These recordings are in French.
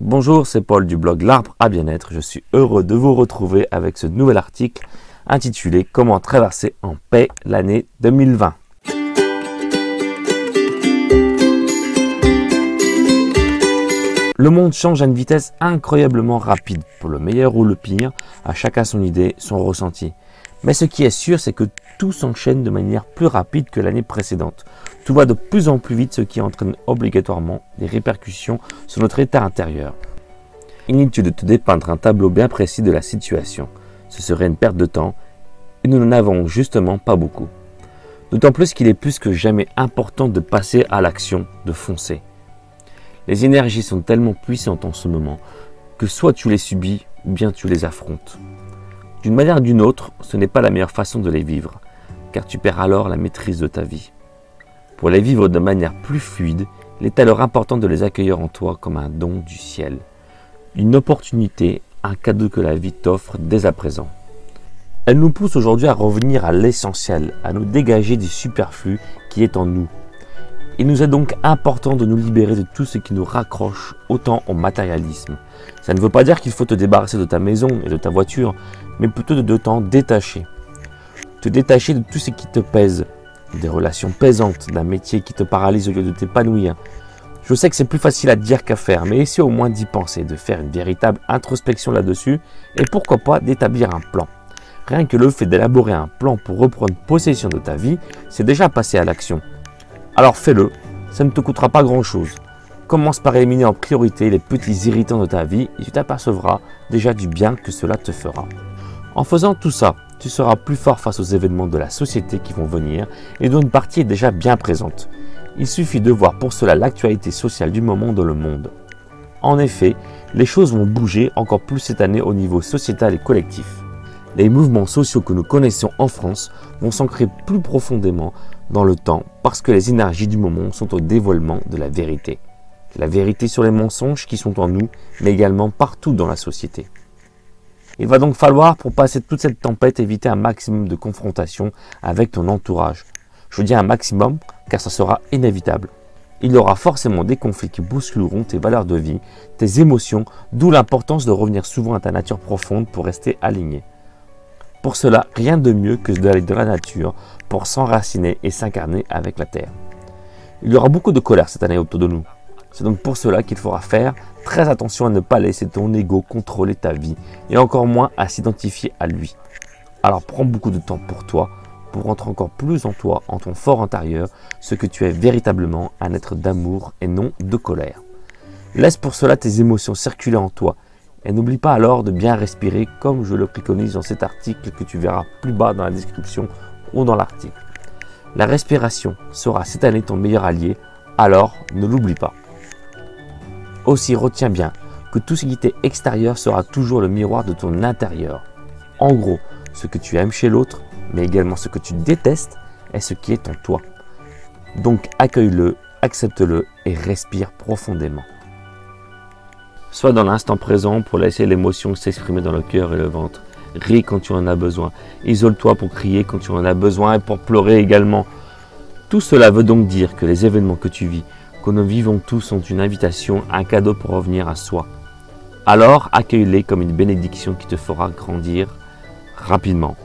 Bonjour, c'est Paul du blog L'Arbre à Bien-être. Je suis heureux de vous retrouver avec ce nouvel article intitulé « Comment traverser en paix l'année 2020 ». Le monde change à une vitesse incroyablement rapide, pour le meilleur ou le pire, à chacun son idée, son ressenti. Mais ce qui est sûr, c'est que tout s'enchaîne de manière plus rapide que l'année précédente. Tout va de plus en plus vite, ce qui entraîne obligatoirement des répercussions sur notre état intérieur. Inutile de te dépeindre un tableau bien précis de la situation. Ce serait une perte de temps et nous n'en avons justement pas beaucoup. D'autant plus qu'il est plus que jamais important de passer à l'action, de foncer. Les énergies sont tellement puissantes en ce moment que soit tu les subis ou bien tu les affrontes. D'une manière ou d'une autre, ce n'est pas la meilleure façon de les vivre, car tu perds alors la maîtrise de ta vie. Pour les vivre de manière plus fluide, il est alors important de les accueillir en toi comme un don du ciel. Une opportunité, un cadeau que la vie t'offre dès à présent. Elle nous pousse aujourd'hui à revenir à l'essentiel, à nous dégager du superflu qui est en nous. Il nous est donc important de nous libérer de tout ce qui nous raccroche autant au matérialisme. Ça ne veut pas dire qu'il faut te débarrasser de ta maison et de ta voiture, mais plutôt de t'en détacher. Te détacher de tout ce qui te pèse, des relations pesantes, d'un métier qui te paralyse au lieu de t'épanouir. Je sais que c'est plus facile à dire qu'à faire, mais essaie au moins d'y penser, de faire une véritable introspection là-dessus et pourquoi pas d'établir un plan. Rien que le fait d'élaborer un plan pour reprendre possession de ta vie, c'est déjà passer à l'action. Alors fais-le, ça ne te coûtera pas grand-chose. Commence par éliminer en priorité les petits irritants de ta vie et tu t'apercevras déjà du bien que cela te fera. En faisant tout ça, tu seras plus fort face aux événements de la société qui vont venir et dont une partie est déjà bien présente. Il suffit de voir pour cela l'actualité sociale du moment dans le monde. En effet, les choses vont bouger encore plus cette année au niveau sociétal et collectif. Les mouvements sociaux que nous connaissons en France vont s'ancrer plus profondément dans le temps parce que les énergies du moment sont au dévoilement de la vérité. La vérité sur les mensonges qui sont en nous, mais également partout dans la société. Il va donc falloir, pour passer toute cette tempête, éviter un maximum de confrontation avec ton entourage. Je dis un maximum car ça sera inévitable. Il y aura forcément des conflits qui bousculeront tes valeurs de vie, tes émotions, d'où l'importance de revenir souvent à ta nature profonde pour rester aligné. Pour cela, rien de mieux que d'aller dans la nature pour s'enraciner et s'incarner avec la terre. Il y aura beaucoup de colère cette année autour de nous. C'est donc pour cela qu'il faudra faire très attention à ne pas laisser ton ego contrôler ta vie et encore moins à s'identifier à lui. Alors prends beaucoup de temps pour toi, pour rentrer encore plus en toi, en ton fort intérieur, ce que tu es véritablement, un être d'amour et non de colère. Laisse pour cela tes émotions circuler en toi et n'oublie pas alors de bien respirer comme je le préconise dans cet article que tu verras plus bas dans la description ou dans l'article. La respiration sera cette année ton meilleur allié, alors ne l'oublie pas. Aussi retiens bien que tout ce qui t'est extérieur sera toujours le miroir de ton intérieur. En gros, ce que tu aimes chez l'autre, mais également ce que tu détestes, est ce qui est en toi. Donc accueille-le, accepte-le et respire profondément. Sois dans l'instant présent pour laisser l'émotion s'exprimer dans le cœur et le ventre. Ris quand tu en as besoin. Isole-toi pour crier quand tu en as besoin et pour pleurer également. Tout cela veut donc dire que les événements que tu vis, que nous vivons tous, sont une invitation, un cadeau pour revenir à soi. Alors accueille-les comme une bénédiction qui te fera grandir rapidement.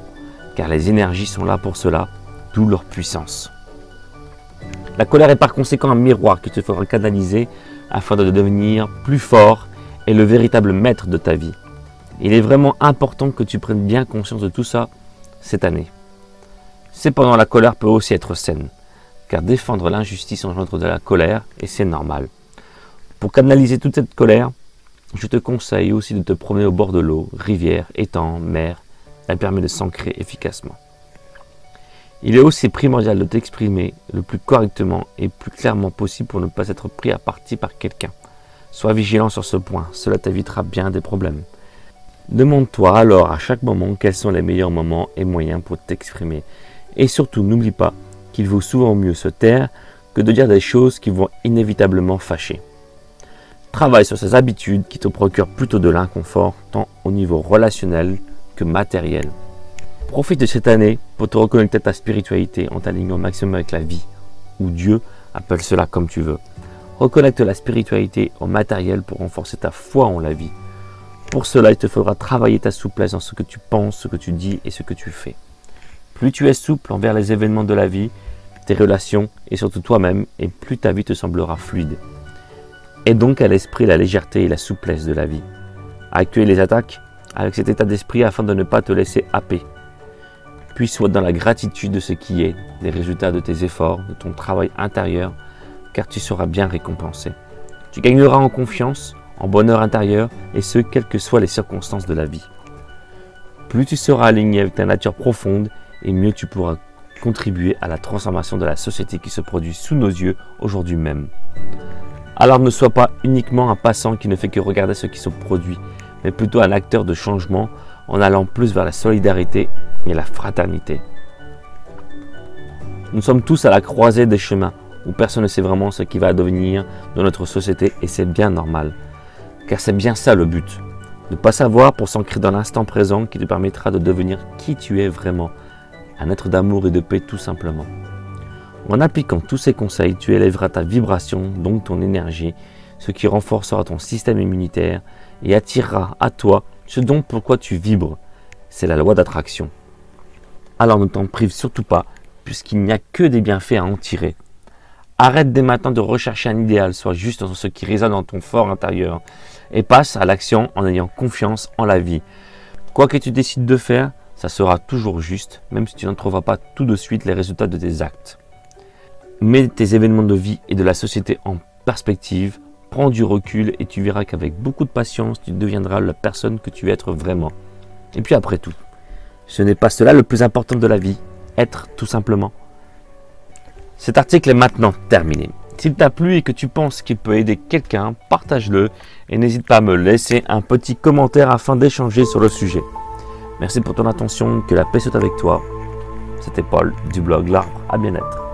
Car les énergies sont là pour cela, d'où leur puissance. La colère est par conséquent un miroir que tu feras canaliser afin de devenir plus fort et le véritable maître de ta vie. Il est vraiment important que tu prennes bien conscience de tout ça cette année. Cependant, la colère peut aussi être saine, car défendre l'injustice engendre de la colère et c'est normal. Pour canaliser toute cette colère, je te conseille aussi de te promener au bord de l'eau, rivière, étang, mer. Elle permet de s'ancrer efficacement. Il est aussi primordial de t'exprimer le plus correctement et plus clairement possible pour ne pas être pris à partie par quelqu'un. Sois vigilant sur ce point, cela t'évitera bien des problèmes. Demande-toi alors à chaque moment quels sont les meilleurs moments et moyens pour t'exprimer. Et surtout, n'oublie pas qu'il vaut souvent mieux se taire que de dire des choses qui vont inévitablement fâcher. Travaille sur ces habitudes qui te procurent plutôt de l'inconfort, tant au niveau relationnel que matériel. Profite de cette année pour te reconnecter à ta spiritualité en t'alignant au maximum avec la vie, ou Dieu, appelle cela comme tu veux. Reconnecte la spiritualité au matériel pour renforcer ta foi en la vie. Pour cela, il te faudra travailler ta souplesse dans ce que tu penses, ce que tu dis et ce que tu fais. Plus tu es souple envers les événements de la vie, tes relations et surtout toi-même, et plus ta vie te semblera fluide. Aie donc à l'esprit la légèreté et la souplesse de la vie. Accueille les attaques avec cet état d'esprit afin de ne pas te laisser happer. Puis sois dans la gratitude de ce qui est, des résultats de tes efforts, de ton travail intérieur, car tu seras bien récompensé. Tu gagneras en confiance, en bonheur intérieur, et ce, quelles que soient les circonstances de la vie. Plus tu seras aligné avec ta nature profonde, et mieux tu pourras contribuer à la transformation de la société qui se produit sous nos yeux aujourd'hui même. Alors ne sois pas uniquement un passant qui ne fait que regarder ce qui se produit, mais plutôt un acteur de changement en allant plus vers la solidarité et la fraternité. Nous sommes tous à la croisée des chemins, où personne ne sait vraiment ce qui va devenir de notre société, et c'est bien normal, car c'est bien ça le but. Ne pas savoir pour s'ancrer dans l'instant présent qui te permettra de devenir qui tu es vraiment, un être d'amour et de paix tout simplement. En appliquant tous ces conseils, tu élèveras ta vibration, donc ton énergie, ce qui renforcera ton système immunitaire et attirera à toi ce dont pourquoi tu vibres. C'est la loi d'attraction. Alors ne t'en prive surtout pas, puisqu'il n'y a que des bienfaits à en tirer. Arrête dès maintenant de rechercher un idéal, sois juste dans ce qui résonne dans ton fort intérieur et passe à l'action en ayant confiance en la vie. Quoi que tu décides de faire, ça sera toujours juste, même si tu n'en trouveras pas tout de suite les résultats de tes actes. Mets tes événements de vie et de la société en perspective, prends du recul et tu verras qu'avec beaucoup de patience, tu deviendras la personne que tu veux être vraiment. Et puis après tout, ce n'est pas cela le plus important de la vie, être tout simplement. Cet article est maintenant terminé. S'il t'a plu et que tu penses qu'il peut aider quelqu'un, partage-le et n'hésite pas à me laisser un petit commentaire afin d'échanger sur le sujet. Merci pour ton attention, que la paix soit avec toi. C'était Paul du blog L'Arbre à Bien-être.